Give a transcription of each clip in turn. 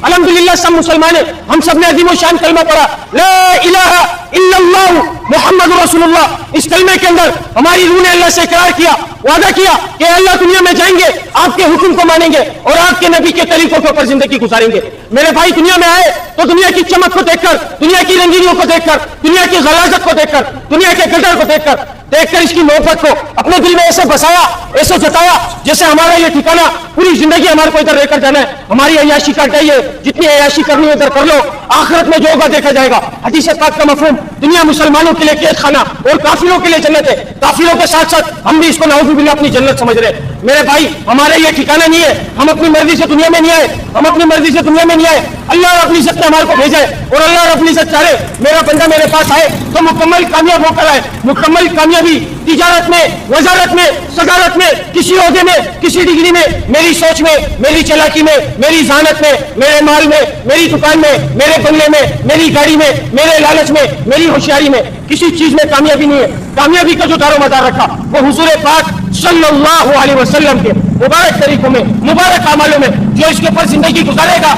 अल्हम्दुलिल्लाह सब मुसलमान हैं, हम सब ने अजीम शान कलमा पढ़ा, ला इलाहा इल्लल्लाह मुहम्मद रसूलुल्लाह। इस कलमे के अंदर हमारी रूह ने अल्लाह से इकरार किया, वादा किया कि अल्लाह दुनिया में जाएंगे, आपके हुक्म को मानेंगे और आपके नबी के तरीकों के ऊपर जिंदगी गुजारेंगे। मेरे भाई दुनिया में आए तो दुनिया की चमक को देखकर, दुनिया की रंगीनियों को देखकर, दुनिया की गलाजत को देखकर, दुनिया के गदर को देखकर इसकी मोहब्बत को अपने दिल में ऐसे बसाया, ऐसे जताया जैसे हमारा ये ठिकाना पूरी जिंदगी हमारे को इधर रहकर जाना है। हमारी अय्याशी कर जाइए, जितनी अय्याशी करनी है इधर कर लो, आखिरत में जो होगा देखा जाएगा। हदीस पाक का मफहूम, दुनिया मुसलमानों के लिए कैद खाना और काफिरों के लिए जन्नत है। काफिरों के साथ साथ हम भी इसको नाउज़ुबिल्लाह अपनी जन्नत समझ रहे हैं। मेरे भाई हमारे ये ठिकाना नहीं है, हम अपनी मर्जी से दुनिया में नहीं आए, हम अपनी मर्जी से दुनिया में नहीं आए। अल्लाह रब्बुल इज्जत ने हमारे को भेजा है और अल्लाह रब्बुल इज्जत चाहे मेरा बंदा मेरे पास आए तो मुकम्मल कामयाब होकर आए। मुकम्मल कामयाबी तिजारत में, वजारत में, सदारत में, किसी ओहदे में, किसी डिग्री में, मेरी सोच में, मेरी चालाकी में, मेरी ज़हानत में, मेरे माल में, मेरी दुकान में, मेरे बंगले में, मेरी गाड़ी में, मेरे लालच में, मेरी होशियारी में, किसी चीज में कामयाबी नहीं है। कामयाबी का जो दारोमदार रखा वो हुजूर पाक सल्लल्लाहु अलैहि वसल्लम के मुबारक तरीकों में, मुबारक अमलों में, जो इसके ऊपर जिंदगी गुजारेगा,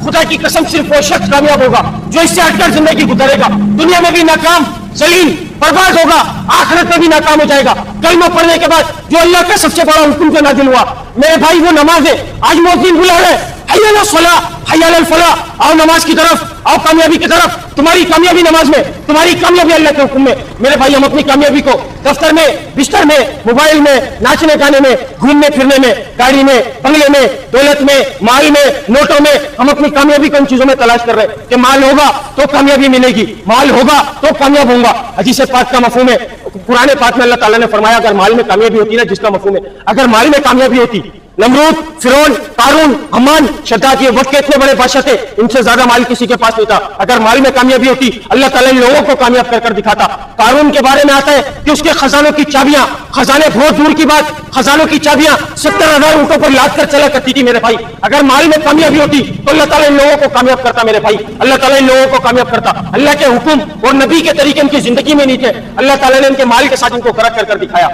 खुदा की कसम सिर्फ वो शख्स कामयाब होगा जो इससे हटकर जिंदगी गुजारेगा। दुनिया में भी नाकाम, जलील, बर्बाद होगा, आखिरत में भी नाकाम हो जाएगा। कलमा पढ़ने के बाद जो अल्लाह का सबसे बड़ा हुक्म जो नाजिल हुआ, मेरे भाई वो नमाज है। आज मुअज्जिन बुला रहे हैं, हय्या अला सलाह, हय्या अल फलाह, आओ नमाज की तरफ, आओ कामयाबी की तरफ। तुम्हारी कामयाबी नमाज में, तुम्हारी कामयाबी अल्लाह के हुक्म में। मेरे भाई हम अपनी कामयाबी को दफ्तर में, बिस्तर में, मोबाइल में, नाचने गाने में, घूमने फिरने में, गाड़ी में, बंगले में, दौलत में, माल में, नोटों में, हम अपनी कामयाबी को इन चीजों में तलाश कर रहे हैं कि माल होगा तो कामयाबी मिलेगी, माल होगा तो कामयाब होगा। हदीस पाक का मफहूम है, कुरान पाक में अल्लाह ताला ने फरमाया अगर माल में कामयाबी होती ना, जिसका मफहूम है अगर माल में कामयाबी होती, नमरूद, फिरौन, कारून, हमान, शद्दाद, ये वक्त के इतने बड़े बादशाह थे, इनसे ज्यादा माल किसी के पास नहीं था। अगर माल में कामयाबी होती अल्लाह ताला इन लोगों को कामयाब कर दिखाता। कारून के बारे में आता है कि उसके खजानों की चाबियां, खजाने बहुत दूर की बात, खजानों की चाबियां 70,000 ऊँटों पर लाद कर चला करती थी। मेरे भाई अगर माल में कामयाबी होती तो अल्लाह ताला इन लोगों को कामयाब करता। मेरे भाई अल्लाह ताला इन लोगों को कामयाब करता। अल्लाह के हुक्म और नबी के तरीके इनकी जिंदगी में नहीं थे, अल्लाह ताला ने इनके माल के साथ इनको फर्क कर दिखाया।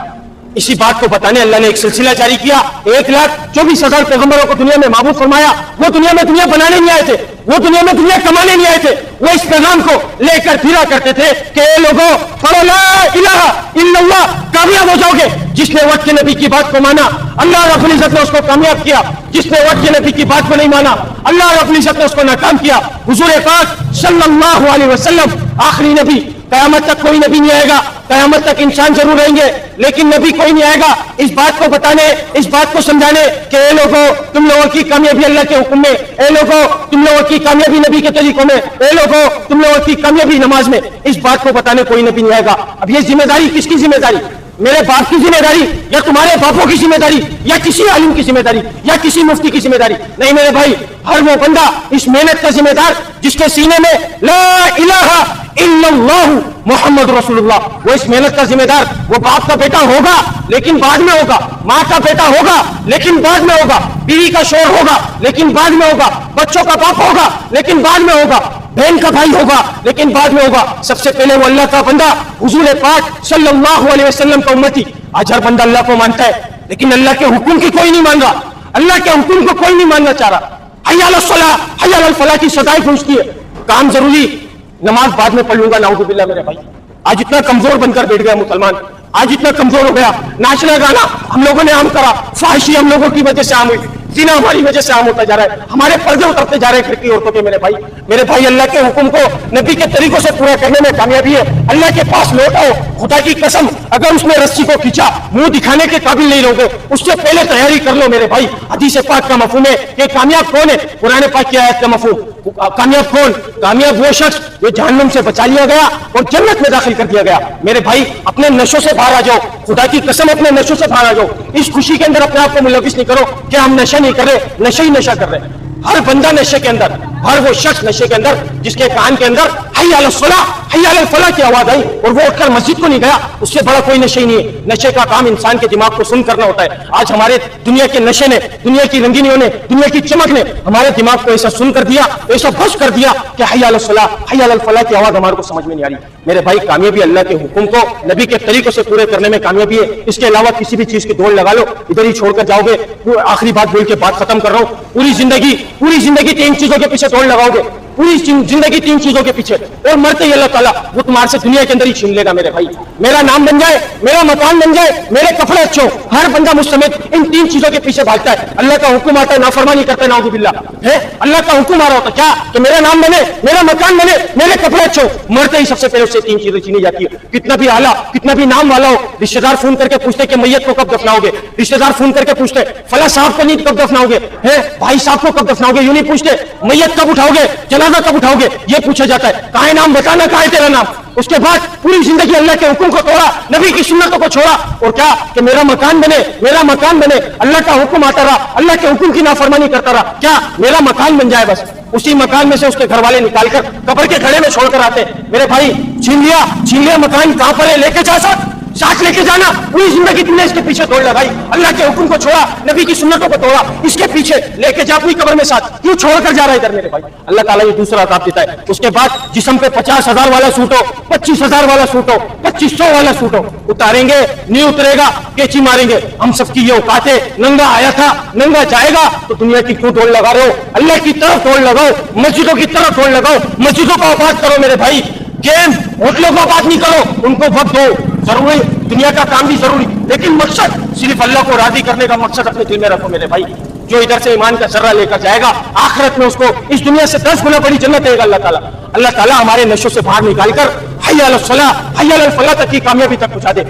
इसी बात को बताने अल्लाह ने एक सिलसिला जारी किया। 1,24,000 पैगंबरों को दुनिया में माबूद फरमाया। वो दुनिया में दुनिया बनाने नहीं आए थे, वो दुनिया में दुनिया कमाने नहीं आए थे। वो इस पैगाम को लेकर फिरा करते थे कि ए लोगों, पढ़ो ला इलाहा इल्लल्लाह, कामयाब हो जाओगे। जिसने वक्त के नबी की बात को माना अल्लाह रब्बुल इज्जत ने उसको कामयाब किया, जिसने वक्त के नबी की बात को नहीं माना अल्लाह रब्बुल इज्जत ने उसको नाकाम किया। हुजूर पाक सल्लल्लाहु अलैहि वसल्लम आखिरी नबी, कयामत तक कोई नबी नहीं आएगा, कयामत तक इंसान जरूर रहेंगे लेकिन नबी कोई नहीं आएगा। इस बात को बताने, इस बात को समझाने कि ए लोगों, तुम लोगों की कामयाबी अल्लाह के हुक्म में, ए लोगों तुम लोगों की कामयाबी नबी के तरीकों में, ए लोगों तुम लोगों की कामयाबी नमाज में। इस बात को बताने कोई नबी नहीं आएगा। अब ये जिम्मेदारी किसकी जिम्मेदारी? मेरे बाप की जिम्मेदारी या तुम्हारे बापों की जिम्मेदारी या किसी आलिम की जिम्मेदारी या किसी मुफ्ती की जिम्मेदारी? नहीं मेरे भाई, हर वो बंदा इस मेहनत का जिम्मेदार जिसके सीने में ला इलाहा इल्लल्लाह मुहम्मद रसूलुल्लाह, वो इस मेहनत का जिम्मेदार। वो बाप का बेटा होगा लेकिन बाद में होगा, माँ का बेटा होगा लेकिन बाद में होगा, बीवी का शोहर होगा लेकिन बाद में होगा, बच्चों का बाप होगा लेकिन बाद में होगा, बहन का भाई होगा लेकिन बाद में होगा। सबसे पहले वो अल्लाह का बंदा, हुजूर पाक सल्लल्लाहु अलैहि वसल्लम का उम्मती। आज हर बंदा अल्लाह को मानता है लेकिन अल्लाह के हुक्म की कोई नहीं मान रहा, अल्लाह के हुक्म को कोई नहीं मानना चाह रहा। हय्या अला सलाह, हय्या अल फलाह की सदाई पहुंचती है, काम जरूरी, नमाज बाद में पढ़ लूंगा। नाउज़ुबिल्लाह मेरे भाई, आज इतना कमजोर बनकर बैठ गया मुसलमान, आज इतना कमजोर हो गया। नाचना गाना हम लोगों ने आम करा, फाहिशी हम लोगों की वजह से आम हुई, जीना हमारी वजह से आम होता जा रहा है, हमारे पर्दे उतरते जा रहे हैं खिड़की औरतों के। मेरे भाई अल्लाह के हुक्म को नबी के तरीकों से पूरा करने में कामयाबी है। अल्लाह के पास लौट आओ, खुदा की कसम अगर उसने रस्सी को खींचा मुंह दिखाने के काबिल नहीं रहोगे, उससे पहले तैयारी कर लो। मेरे भाई हदीस पाक का मफहूम है कि कामयाब कौन है? कुरान पाक की आयत का मफहूम, कामयाब कौन? कामयाब वो शख्स जो जहन्नुम से बचा लिया गया और जन्नत में दाखिल कर दिया गया। मेरे भाई अपने नशों से बाहर आ जाओ, खुदा की कसम अपने नशों से बाहर आ जाओ। इस खुशी के अंदर अपने आप को मुलविस नहीं करो कि हम नशा नहीं कर रहे, नशा ही नशा कर रहे। हर बंदा नशे के अंदर, ہر وہ شخص نشے کے اندر جس کے کان کے اندر حی علی الصلاح حی علی الفلاح کی آواز آئی اور وہ اٹھ کر مسجد کو نہیں گیا، اس سے بڑا کوئی نشے ہی نہیں ہے۔ نشے کا کام انسان کے دماغ کو سن کرنا ہوتا ہے۔ آج ہمارے دنیا کے نشے نے، دنیا کی رنگینیوں نے، دنیا کی چمک نے ہمارے دماغ کو ایسا سن کر دیا، ایسا بس کر دیا کہ حی علی الصلاح حی علی الفلاح کی آواز ہمارے کو سمجھ میں نہیں آ رہی۔ میرے بھائی، کامیابی اللہ کے حکم کو نبی کے طریقوں سے پورے کرنے میں کامیابی ہے، اس کے علاوہ کسی بھی چیز کی دوڑ لگا لو ادھر ہی چھوڑ کر جاؤ گے۔ آخری بات بول کے بات ختم کر رہا ہوں، پوری زندگی تین چیزوں کے پیچھے دوڑ لگاؤ گے، پوری زندگی تین چیزوں کے پیچھے، اور مرتے ہی اللہ تعالیٰ وہ تمہارے سے دنیا کے اندر ہی چھین لے گا۔ میرے بھائی، میرا نام بن جائے، میرا مکان بن جائے، میرے کپڑے اچھے ہو، ہر بندہ مجھ سمیت ان تین چیزوں کے پیچھے بھاگتا ہے۔ اللہ کا حکم آتا ہے، نافرمانی کرتا ہے، نعوذ باللہ ہے۔ اللہ کا حکم آ رہا ہوتا کیا کہ میرا نام بنے، میرا مکان بنے، میرے کپڑے اچھے ہو، مرتے ہی سب سے پہلے اس سے تین چیزیں چھینی جاتی ہے۔ کتنا بھی اعلیٰ، کتنا بھی نام والا ہو، رشتے دار فون کر کے پوچھتے کہ میت کو کب دفناؤ گے، رشتے دار فون کر کے پوچھتے فلاں صاحب کو نیند کب دفناؤ گے، بھائی صاحب کو کب دفناؤ گے، یوں نہیں پوچھتے میت کب اٹھاؤ گے، جنازہ کب اٹھاؤ گے، یہ پوچھا جاتا ہے۔ کہاں ہے نام، بتانا کہاں ہے تیرا نام۔ اس کے بعد پوری زندگی اللہ کے حکم کو توڑا، نبی کی سنتوں کو چھوڑا، اور کیا کہ میرا مکان بنے، میرا مکان بنے، اللہ کا حکم آتا رہا، اللہ کے حکم کی نافرمانی کرتا رہا، کیا میرا مکان بن جائے بس۔ اسی مکان میں سے اس کے گھر والے نکال کر قبر کے کھڑے میں چھوڑ کر آتے۔ میرے بھائی، چھین لیا مکان، کہاں پر ہے، لے کے جا ساتھ لے کے جانا۔ پوری زندگی تم نے اس کے پیچھے دوڑ لگائی، اللہ کے حکم کو چھوڑا، نبی کی سنتوں کو توڑا، اس کے پیچھے لے کے جا، پوری قبر میں ساتھ کیوں چھوڑ کر جا رہا ہے ادھر میرے بھائی۔ اللہ تعالیٰ یہ دوسرا عذاب دیتا ہے۔ اس کے بعد جسم پہ 50,000 والا سوٹ ہو، 25,000 والا سوٹ ہو، 2500 والا سوٹ ہو، اتاریں گے نہیں اترے گا، کیچی ماریں گے۔ ہم سب کی یہ اوقات ہے، ننگا آیا تھا ننگا جائے گا، تو دنیا کی کیوں دوڑ لگا رہے ہو؟ اللہ کی طرف دوڑ لگاؤ، مسجدوں کی طرف دوڑ لگاؤ، مسجدوں کو آباد کرو میرے بھائی۔ گیم ہوٹلوں کو آباد نہیں کرو، ان کو وقت دو، ضروری دنیا کا کام بھی ضروری، لیکن مقصد صرف اللہ کو راضی کرنے کا مقصد اپنے دل میں رکھو میرے بھائی۔ جو ادھر سے ایمان کا ذرہ لے کر جائے گا، آخرت میں اس کو اس دنیا سے 10 گنا بڑی جنت دے گا اللہ تعالیٰ۔ اللہ تعالیٰ ہمارے نشوں سے باہر نکال کر حی علی الصلاح حی علی الفلاح تک کی کامیابی تک پہنچا دے۔